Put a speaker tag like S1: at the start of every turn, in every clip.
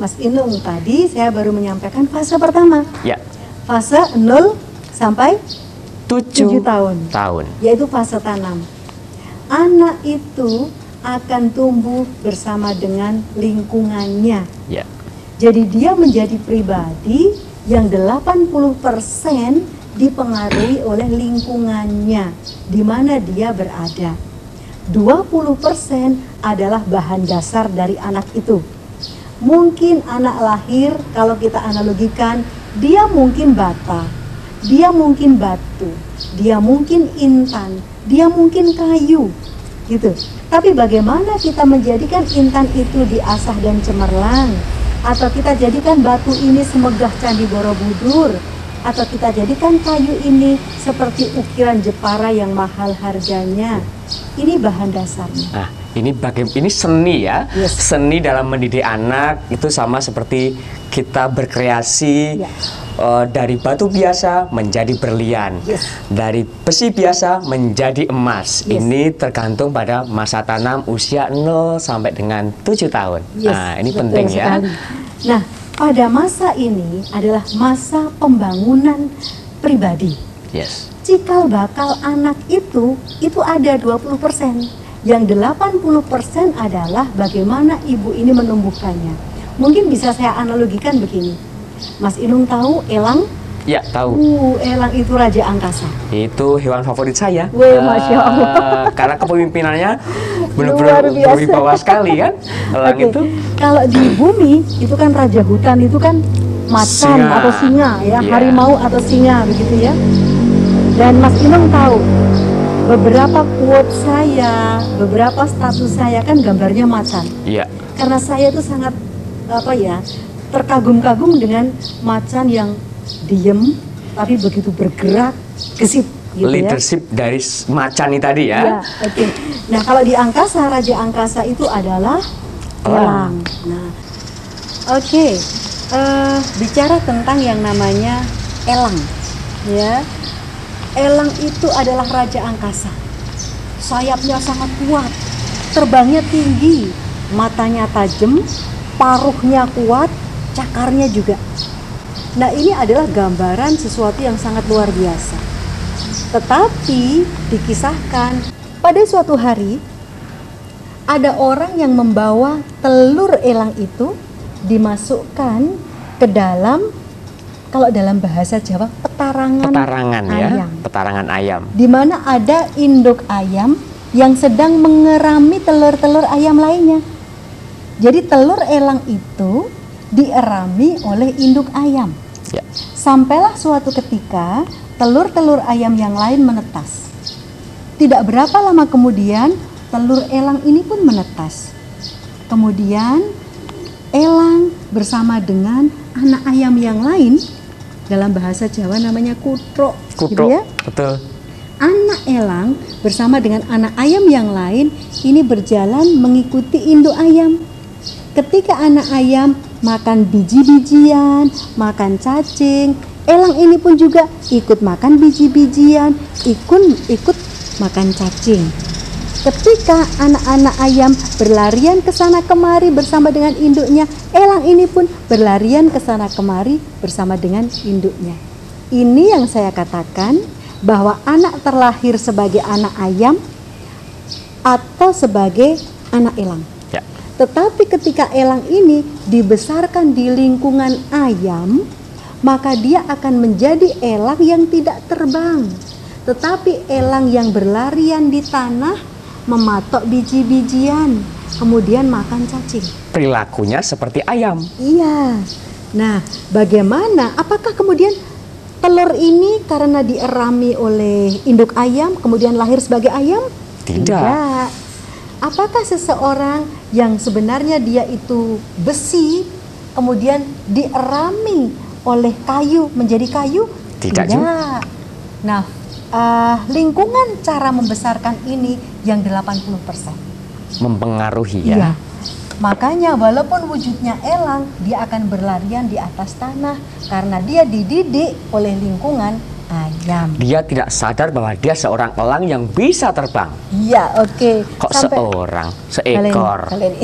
S1: Mas Inung, tadi saya baru menyampaikan fase pertama.
S2: Ya.
S1: Fase 0 sampai 7
S2: tahun.
S1: Yaitu fase tanam. Anak itu akan tumbuh bersama dengan lingkungannya.
S2: Ya.
S1: Jadi dia menjadi pribadi yang 80% dipengaruhi oleh lingkungannya di mana dia berada. 20% adalah bahan dasar dari anak itu. Mungkin anak lahir, kalau kita analogikan, dia mungkin bata, dia mungkin batu, dia mungkin intan, dia mungkin kayu, gitu. Tapi bagaimana kita menjadikan intan itu diasah dan cemerlang, atau kita jadikan batu ini semegah Candi Borobudur, atau kita jadikan kayu ini seperti ukiran Jepara yang mahal harganya. Ini bahan dasarnya.
S2: Nah, ini seni ya.
S1: Yes.
S2: Seni dalam mendidik anak itu sama seperti kita berkreasi.
S1: Ya.
S2: Dari batu biasa menjadi berlian,
S1: Yes.
S2: dari besi biasa menjadi emas.
S1: Yes.
S2: Ini tergantung pada masa tanam usia 0 sampai dengan 7 tahun.
S1: Yes,
S2: Nah, ini
S1: betul
S2: penting ya.
S1: sekali. Nah, pada masa ini adalah masa pembangunan pribadi.
S2: Yes.
S1: Cikal bakal anak itu ada 20%. Yang 80% adalah bagaimana ibu ini menumbuhkannya. Mungkin bisa saya analogikan begini. Mas Inung tahu elang?
S2: Ya, tahu.
S1: Elang itu raja angkasa.
S2: Itu hewan favorit saya.
S1: Wih, Masya Allah.
S2: Karena kepemimpinannya
S1: Luar
S2: benar-benar
S1: biasa.
S2: berwibawa sekali kan, elang
S1: Oke.
S2: itu.
S1: Kalau di bumi itu kan raja hutan itu kan macan
S2: Singa.
S1: atau singa ya,
S2: Iya.
S1: harimau atau singa begitu ya. Dan Mas Inung tahu beberapa quote saya, beberapa status saya kan gambarnya macan.
S2: Iya.
S1: Karena saya itu sangat terkagum-kagum dengan macan yang diem tapi begitu bergerak, gesit gitu ya.
S2: Leadership dari macan ini tadi ya.
S1: Ya, oke. Nah, kalau di angkasa, raja angkasa itu adalah elang. Nah, oke. Bicara tentang yang namanya elang, ya. Elang itu adalah raja angkasa. Sayapnya sangat kuat, terbangnya tinggi, matanya tajam, paruhnya kuat, cakarnya juga. Nah, ini adalah gambaran sesuatu yang sangat luar biasa. Tetapi dikisahkan pada suatu hari ada orang yang membawa telur elang itu dimasukkan ke dalam, kalau dalam bahasa Jawa, petarangan
S2: Ya,
S1: ayam.
S2: petarangan ayam.
S1: Di mana ada induk ayam yang sedang mengerami telur-telur ayam lainnya. Jadi telur elang itu dierami oleh induk ayam.
S2: Ya.
S1: Sampailah suatu ketika telur-telur ayam yang lain menetas. Tidak berapa lama kemudian telur elang ini pun menetas. Kemudian elang bersama dengan anak ayam yang lain, dalam bahasa Jawa namanya kutruk, gitu ya.
S2: Betul.
S1: Anak elang bersama dengan anak ayam yang lain ini berjalan mengikuti induk ayam. Ketika anak ayam makan biji-bijian, makan cacing, elang ini pun juga ikut makan biji-bijian, ikut makan cacing. Ketika anak-anak ayam berlarian ke sana kemari bersama dengan induknya, elang ini pun berlarian ke sana kemari bersama dengan induknya. Ini yang saya katakan bahwa anak terlahir sebagai anak ayam atau sebagai anak elang.
S2: Ya.
S1: Tetapi ketika elang ini dibesarkan di lingkungan ayam, maka dia akan menjadi elang yang tidak terbang, tetapi elang yang berlarian di tanah, mematok biji-bijian, kemudian makan cacing.
S2: Perilakunya seperti ayam.
S1: Iya. Nah, bagaimana? Apakah kemudian telur ini karena dierami oleh induk ayam, kemudian lahir sebagai ayam?
S2: Tidak.
S1: Apakah seseorang yang sebenarnya dia itu besi, kemudian dierami oleh kayu menjadi kayu?
S2: Tidak juga.
S1: Nah, lingkungan cara membesarkan ini yang 80%.
S2: Mempengaruhi ya.
S1: Iya. Makanya walaupun wujudnya elang, dia akan berlarian di atas tanah karena dia dididik oleh lingkungan ayam.
S2: Dia tidak sadar bahwa dia seorang elang yang bisa terbang.
S1: Iya, oke.
S2: Kok seekor?
S1: Kalian.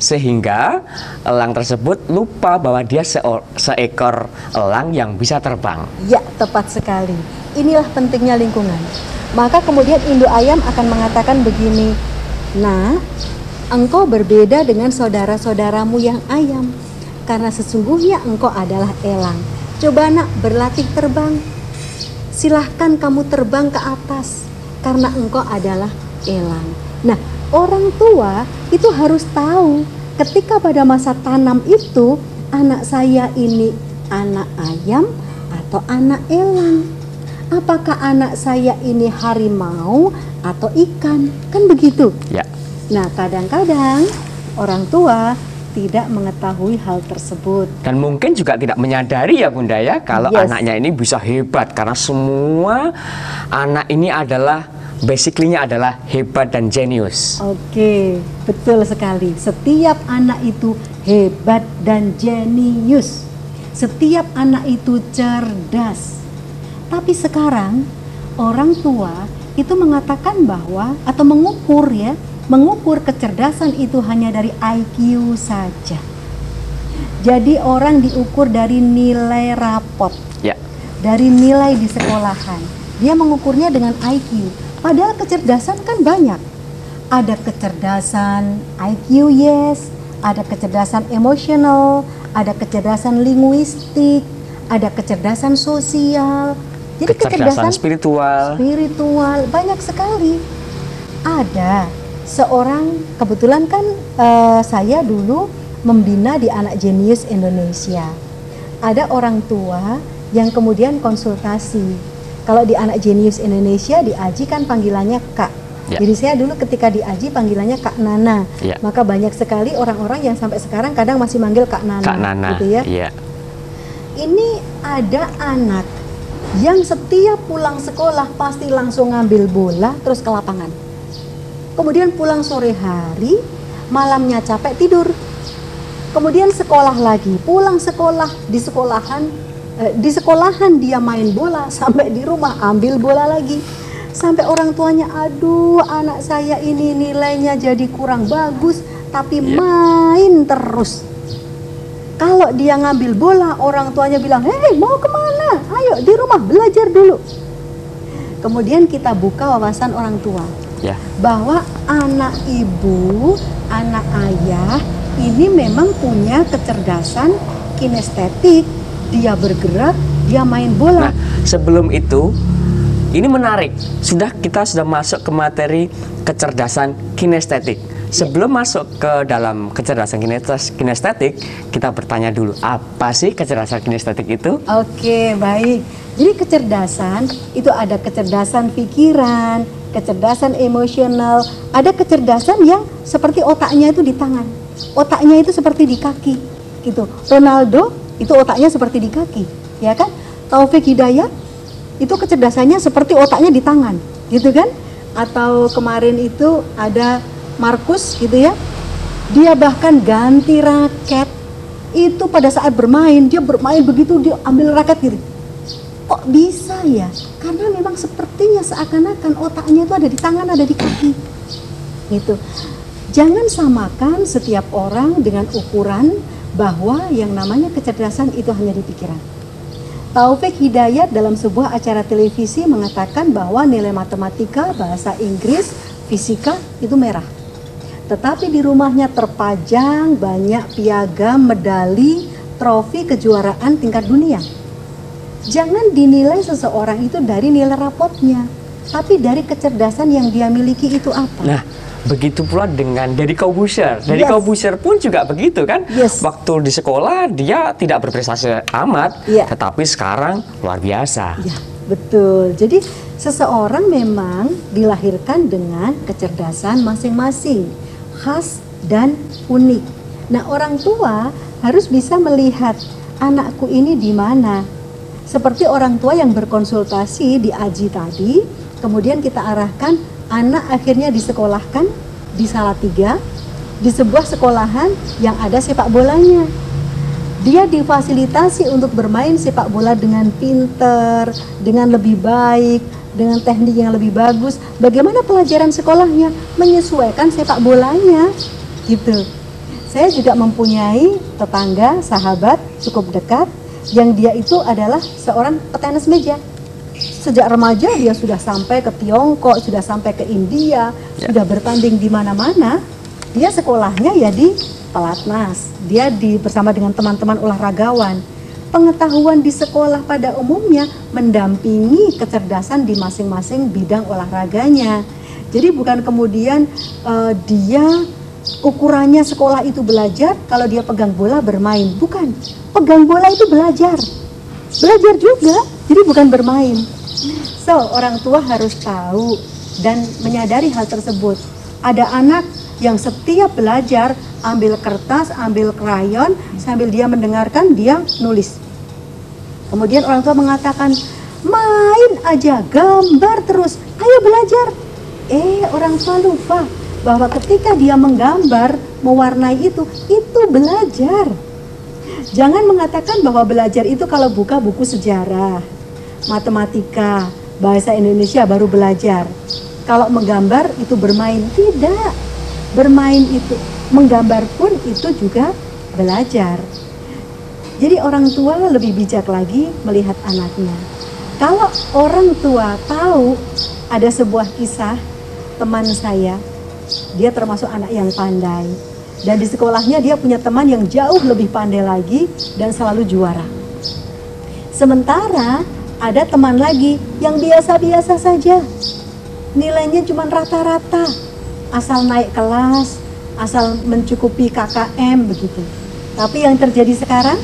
S2: sehingga elang tersebut lupa bahwa dia seekor elang yang bisa terbang.
S1: Ya, tepat sekali. Inilah pentingnya lingkungan. Maka kemudian induk ayam akan mengatakan begini, "Nah, engkau berbeda dengan saudara-saudaramu yang ayam, karena sesungguhnya engkau adalah elang. Coba nak berlatih terbang. Silahkan kamu terbang ke atas, karena engkau adalah elang." Nah, orang tua itu harus tahu ketika pada masa tanam itu, anak saya ini anak ayam atau anak elang. Apakah anak saya ini harimau atau ikan? Kan begitu.
S2: Ya.
S1: Nah, kadang-kadang orang tua tidak mengetahui hal tersebut.
S2: Dan mungkin juga tidak menyadari ya Bunda ya, kalau
S1: Yes.
S2: anaknya ini bisa hebat, karena semua anak ini adalah basically-nya adalah hebat dan jenius.
S1: Oke, betul sekali. Setiap anak itu hebat dan jenius. Setiap anak itu cerdas. Tapi sekarang orang tua itu mengatakan bahwa atau mengukur kecerdasan itu hanya dari IQ saja. Jadi orang diukur dari nilai rapot,
S2: Ya.
S1: dari nilai di sekolahan. Dia mengukurnya dengan IQ. Padahal kecerdasan kan banyak. Ada kecerdasan IQ, yes, ada kecerdasan emosional, ada kecerdasan linguistik, ada kecerdasan sosial. Jadi
S2: Kecerdasan spiritual.
S1: banyak sekali. Ada seorang, kebetulan kan saya dulu membina di Anak Jenius Indonesia. Ada orang tua yang kemudian konsultasi. Kalau di Anak Jenius Indonesia di Aji kan panggilannya Kak.
S2: Ya.
S1: Jadi saya dulu ketika di Aji panggilannya Kak Nana.
S2: Ya.
S1: Maka banyak sekali orang-orang yang sampai sekarang kadang masih manggil Kak Nana.
S2: Kak Nana.
S1: Gitu ya.
S2: Iya.
S1: Ini ada anak yang setiap pulang sekolah pasti langsung ngambil bola terus ke lapangan. Kemudian pulang sore hari, malamnya capek tidur. Kemudian sekolah lagi, pulang sekolah di sekolahan dia main bola, sampai di rumah ambil bola lagi. Sampai orang tuanya, aduh anak saya ini nilainya jadi kurang bagus, tapi main terus. Kalau dia ngambil bola, orang tuanya bilang, hei mau kemana? Ayo di rumah belajar dulu. Kemudian kita buka wawasan orang tua.
S2: Ya.
S1: Bahwa anak ibu, anak ayah ini memang punya kecerdasan kinestetik. Dia bergerak, dia main bola.
S2: Nah, sebelum itu, ini menarik. Kita sudah masuk ke materi kecerdasan kinestetik. Sebelum masuk ke dalam kecerdasan kinestetik, kita bertanya dulu, apa sih kecerdasan kinestetik itu?
S1: Oke, baik. Jadi kecerdasan itu ada kecerdasan pikiran, kecerdasan emosional, ada kecerdasan yang seperti otaknya itu di tangan, otaknya itu seperti di kaki, gitu. Ronaldo itu otaknya seperti di kaki, ya kan? Taufik Hidayat itu kecerdasannya seperti otaknya di tangan, gitu kan? Atau kemarin itu ada Markus, gitu ya. Dia bahkan ganti raket itu pada saat bermain, dia bermain begitu, dia ambil raket gitu. Kok bisa ya? Karena memang sepertinya seakan-akan otaknya itu ada di tangan, ada di kaki. Gitu. Jangan samakan setiap orang dengan ukuran bahwa yang namanya kecerdasan itu hanya di pikiran. Taufik Hidayat dalam sebuah acara televisi mengatakan bahwa nilai matematika, bahasa Inggris, fisika itu merah. Tetapi di rumahnya terpajang banyak piagam, medali, trofi kejuaraan tingkat dunia. Jangan dinilai seseorang itu dari nilai rapotnya, tapi dari kecerdasan yang dia miliki itu apa.
S2: Nah, begitu pula dengan Deddy Corbuzier. Deddy
S1: Yes.
S2: Corbuzier pun juga begitu kan?
S1: Yes.
S2: Waktu di sekolah dia tidak berprestasi amat,
S1: Iya.
S2: tetapi sekarang luar biasa.
S1: Ya, betul. Jadi seseorang memang dilahirkan dengan kecerdasan masing-masing, khas dan unik. Nah, orang tua harus bisa melihat anakku ini di mana. Seperti orang tua yang berkonsultasi di Aji tadi, kemudian kita arahkan anak akhirnya disekolahkan di Salatiga, di sebuah sekolahan yang ada sepak bolanya. Dia difasilitasi untuk bermain sepak bola dengan pinter, dengan lebih baik, dengan teknik yang lebih bagus. Bagaimana pelajaran sekolahnya? Menyesuaikan sepak bolanya, gitu. Saya juga mempunyai tetangga, sahabat cukup dekat yang dia itu adalah seorang petenis meja. Sejak remaja dia sudah sampai ke Tiongkok, sudah sampai ke India, sudah bertanding di mana-mana. Dia sekolahnya ya di pelatnas, dia bersama dengan teman-teman olahragawan. Pengetahuan di sekolah pada umumnya mendampingi kecerdasan di masing-masing bidang olahraganya. Jadi bukan kemudian dia ukurannya sekolah itu belajar, kalau dia pegang bola bermain. Bukan, pegang bola itu belajar juga, jadi bukan bermain. So, orang tua harus tahu dan menyadari hal tersebut. Ada anak yang setiap belajar ambil kertas, ambil krayon, sambil dia mendengarkan, dia nulis. Kemudian orang tua mengatakan, main aja, gambar terus, ayo belajar. Orang tua lupa bahwa ketika dia menggambar, mewarnai itu belajar. Jangan mengatakan bahwa belajar itu kalau buka buku sejarah, matematika, bahasa Indonesia baru belajar. Kalau menggambar itu bermain, tidak. Bermain itu, menggambar pun itu juga belajar. Jadi orang tua lebih bijak lagi melihat anaknya. Kalau orang tua tahu, ada sebuah kisah teman saya, dia termasuk anak yang pandai, dan di sekolahnya dia punya teman yang jauh lebih pandai lagi dan selalu juara. Sementara ada teman lagi yang biasa-biasa saja, nilainya cuma rata-rata, asal naik kelas, asal mencukupi KKM begitu. Tapi yang terjadi sekarang,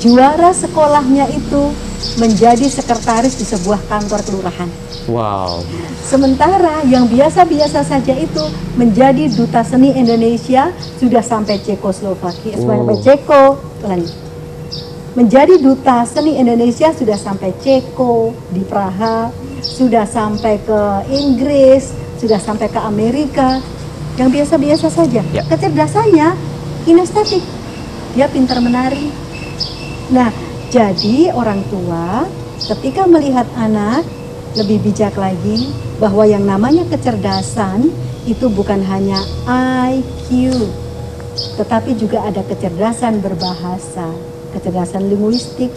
S1: juara sekolahnya itu menjadi sekretaris di sebuah kantor kelurahan.
S2: Wow.
S1: Sementara yang biasa-biasa saja itu menjadi duta seni Indonesia, sudah sampai Cekoslovakia, sampai Ceko, menjadi duta seni Indonesia sudah sampai Ceko di Praha, sudah sampai ke Inggris, sudah sampai ke Amerika. Yang biasa-biasa saja. Kecerdasannya kinestetik, dia pintar menari. Nah, jadi orang tua ketika melihat anak lebih bijak lagi bahwa yang namanya kecerdasan itu bukan hanya IQ, tetapi juga ada kecerdasan berbahasa, kecerdasan linguistik,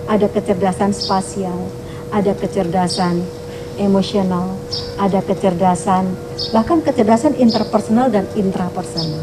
S1: ada kecerdasan spasial, ada kecerdasan emosional, ada kecerdasan, bahkan kecerdasan interpersonal dan intrapersonal.